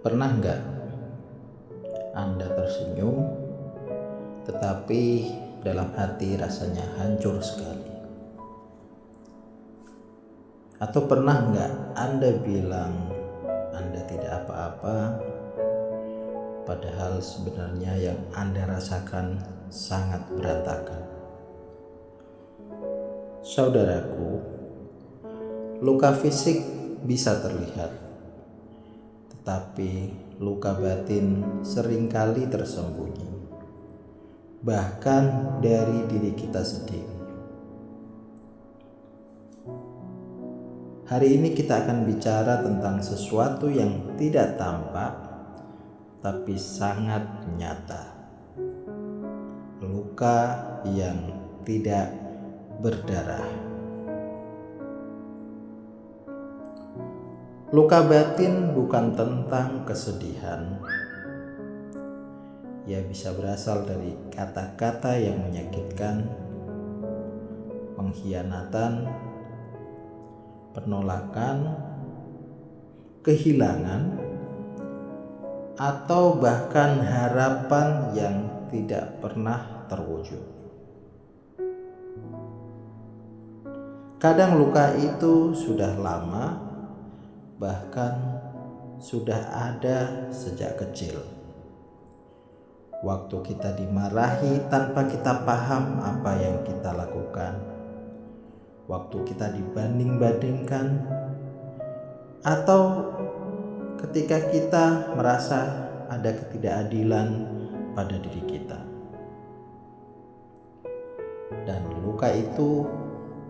Pernah nggak Anda tersenyum, tetapi dalam hati rasanya hancur sekali? Atau pernah nggak Anda bilang Anda tidak apa-apa, padahal sebenarnya yang Anda rasakan sangat berantakan? Saudaraku, luka fisik bisa terlihat, tetapi luka batin seringkali tersembunyi, bahkan dari diri kita sendiri. Hari ini kita akan bicara tentang sesuatu yang tidak tampak, tapi sangat nyata. Luka yang tidak berdarah. Luka batin bukan tentang kesedihan. Ia bisa berasal dari kata-kata yang menyakitkan, pengkhianatan, penolakan, kehilangan, atau bahkan harapan yang tidak pernah terwujud. Kadang luka itu sudah lama, bahkan sudah ada sejak kecil. Waktu kita dimarahi tanpa kita paham apa yang kita lakukan. Waktu kita dibanding-bandingkan, atau ketika kita merasa ada ketidakadilan pada diri kita. Dan luka itu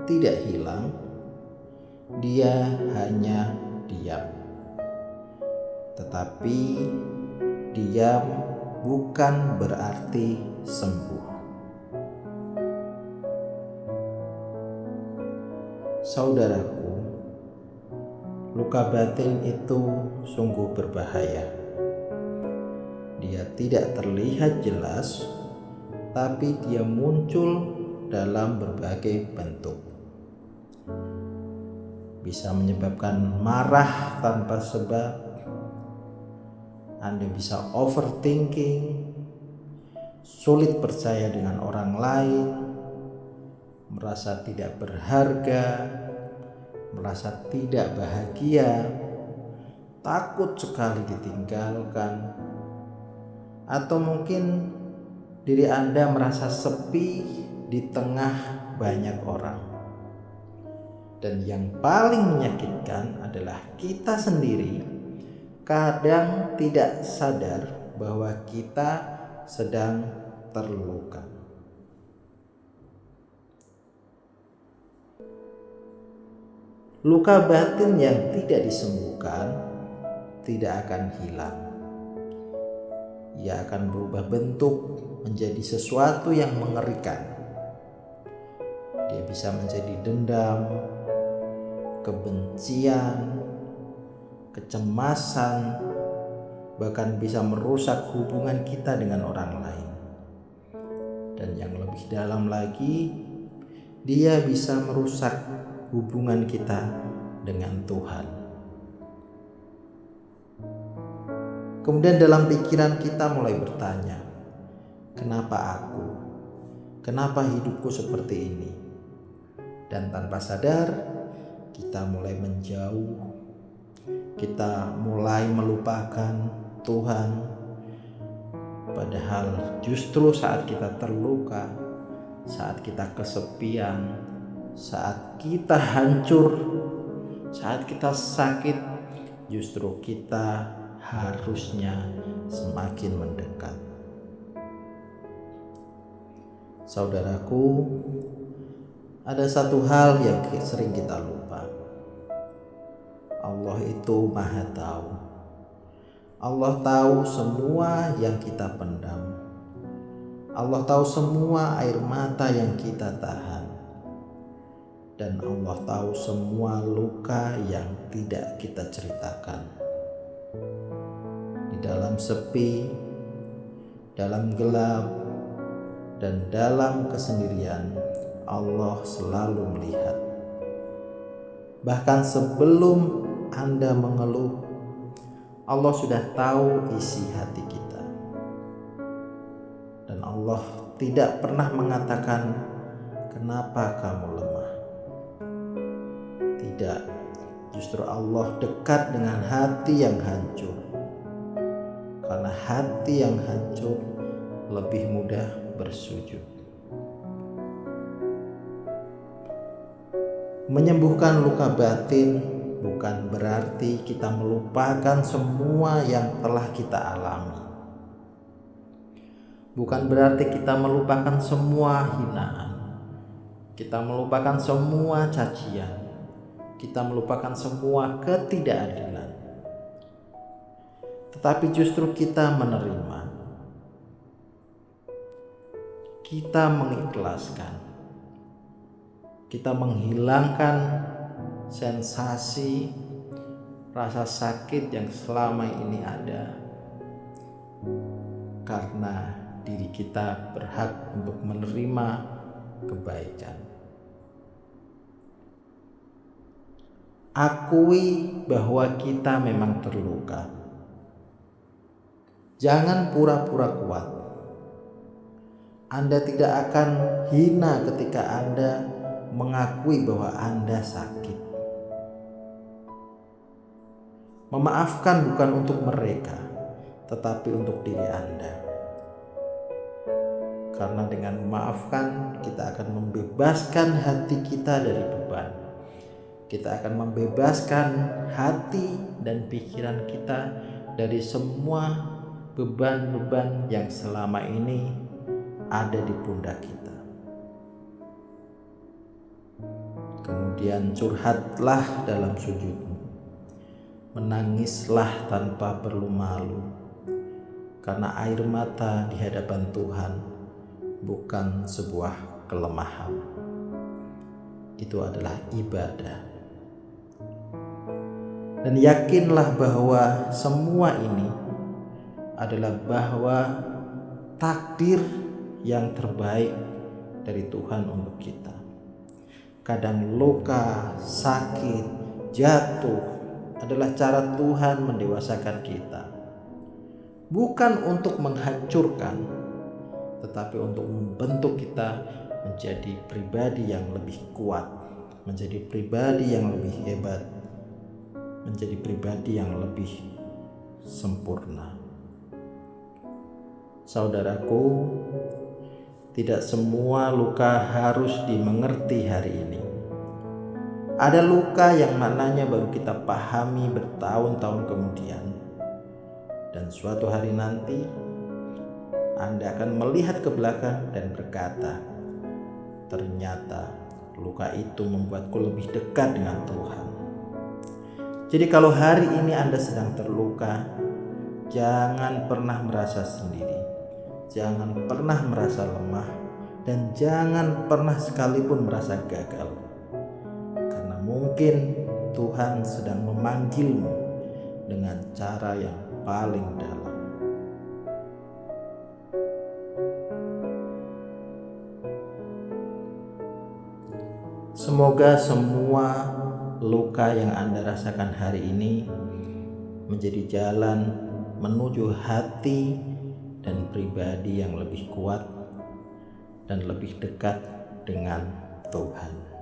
tidak hilang, dia hanya diam. Tetapi diam bukan berarti sembuh. Saudaraku, luka batin itu sungguh berbahaya. Dia tidak terlihat jelas, tapi dia muncul dalam berbagai bentuk. Bisa menyebabkan marah tanpa sebab. Anda bisa overthinking, sulit percaya dengan orang lain, merasa tidak berharga, merasa tidak bahagia, takut sekali ditinggalkan, atau mungkin diri Anda merasa sepi di tengah banyak orang. Dan yang paling menyakitkan adalah kita sendiri kadang tidak sadar bahwa kita sedang terluka. Luka batin yang tidak disembuhkan tidak akan hilang. Ia akan berubah bentuk menjadi sesuatu yang mengerikan. Dia bisa menjadi dendam, kebencian, kecemasan, bahkan bisa merusak hubungan kita dengan orang lain. Dan yang lebih dalam lagi, dia bisa merusak hubungan kita dengan Tuhan. Kemudian dalam pikiran kita mulai bertanya, kenapa aku? Kenapa hidupku seperti ini? Dan tanpa sadar, kita mulai menjauh, kita mulai melupakan Tuhan. Padahal justru saat kita terluka, saat kita kesepian, saat kita hancur, saat kita sakit, justru kita harusnya semakin mendekat. Saudaraku, ada satu hal yang sering kita lupa. Allah itu Maha Tahu. Allah tahu semua yang kita pendam. Allah tahu semua air mata yang kita tahan. Dan Allah tahu semua luka yang tidak kita ceritakan. Di dalam sepi, dalam gelap, dan dalam kesendirian, Allah selalu melihat. Bahkan sebelum Anda mengeluh, Allah sudah tahu isi hati kita. Dan Allah tidak pernah mengatakan, "Kenapa kamu lemah?" Tidak, justru Allah dekat dengan hati yang hancur. Karena hati yang hancur lebih mudah bersujud. Menyembuhkan luka batin bukan berarti kita melupakan semua yang telah kita alami. Bukan berarti kita melupakan semua hinaan. Kita melupakan semua cacian. Kita melupakan semua ketidakadilan. Tetapi justru kita menerima. Kita mengikhlaskan. Kita menghilangkan sensasi rasa sakit yang selama ini ada, karena diri kita berhak untuk menerima kebaikan. Akui bahwa kita memang terluka. Jangan pura-pura kuat. Anda tidak akan hina ketika Anda mengakui bahwa Anda sakit. Memaafkan bukan untuk mereka, tetapi untuk diri Anda. Karena dengan memaafkan, kita akan membebaskan hati kita dari beban. Kita akan membebaskan hati dan pikiran kita dari semua beban-beban yang selama ini ada di pundak kita. Kemudian curhatlah dalam sujudmu. Menangislah tanpa perlu malu. Karena air mata di hadapan Tuhan bukan sebuah kelemahan. Itu adalah ibadah. Dan yakinlah bahwa semua ini adalah bahwa takdir yang terbaik dari Tuhan untuk kita. Kadang luka, sakit, jatuh adalah cara Tuhan mendewasakan kita. Bukan untuk menghancurkan, tetapi untuk membentuk kita menjadi pribadi yang lebih kuat, menjadi pribadi yang lebih hebat, menjadi pribadi yang lebih sempurna. Saudaraku, tidak semua luka harus dimengerti hari ini. Ada luka yang maknanya baru kita pahami bertahun-tahun kemudian. Dan suatu hari nanti Anda akan melihat ke belakang dan berkata, ternyata luka itu membuatku lebih dekat dengan Tuhan. Jadi kalau hari ini Anda sedang terluka, jangan pernah merasa sendiri. Jangan pernah merasa lemah, dan jangan pernah sekalipun merasa gagal. Karena mungkin Tuhan sedang memanggilmu dengan cara yang paling dalam. Semoga semua luka yang Anda rasakan hari ini menjadi jalan menuju hati dan pribadi yang lebih kuat dan lebih dekat dengan Tuhan.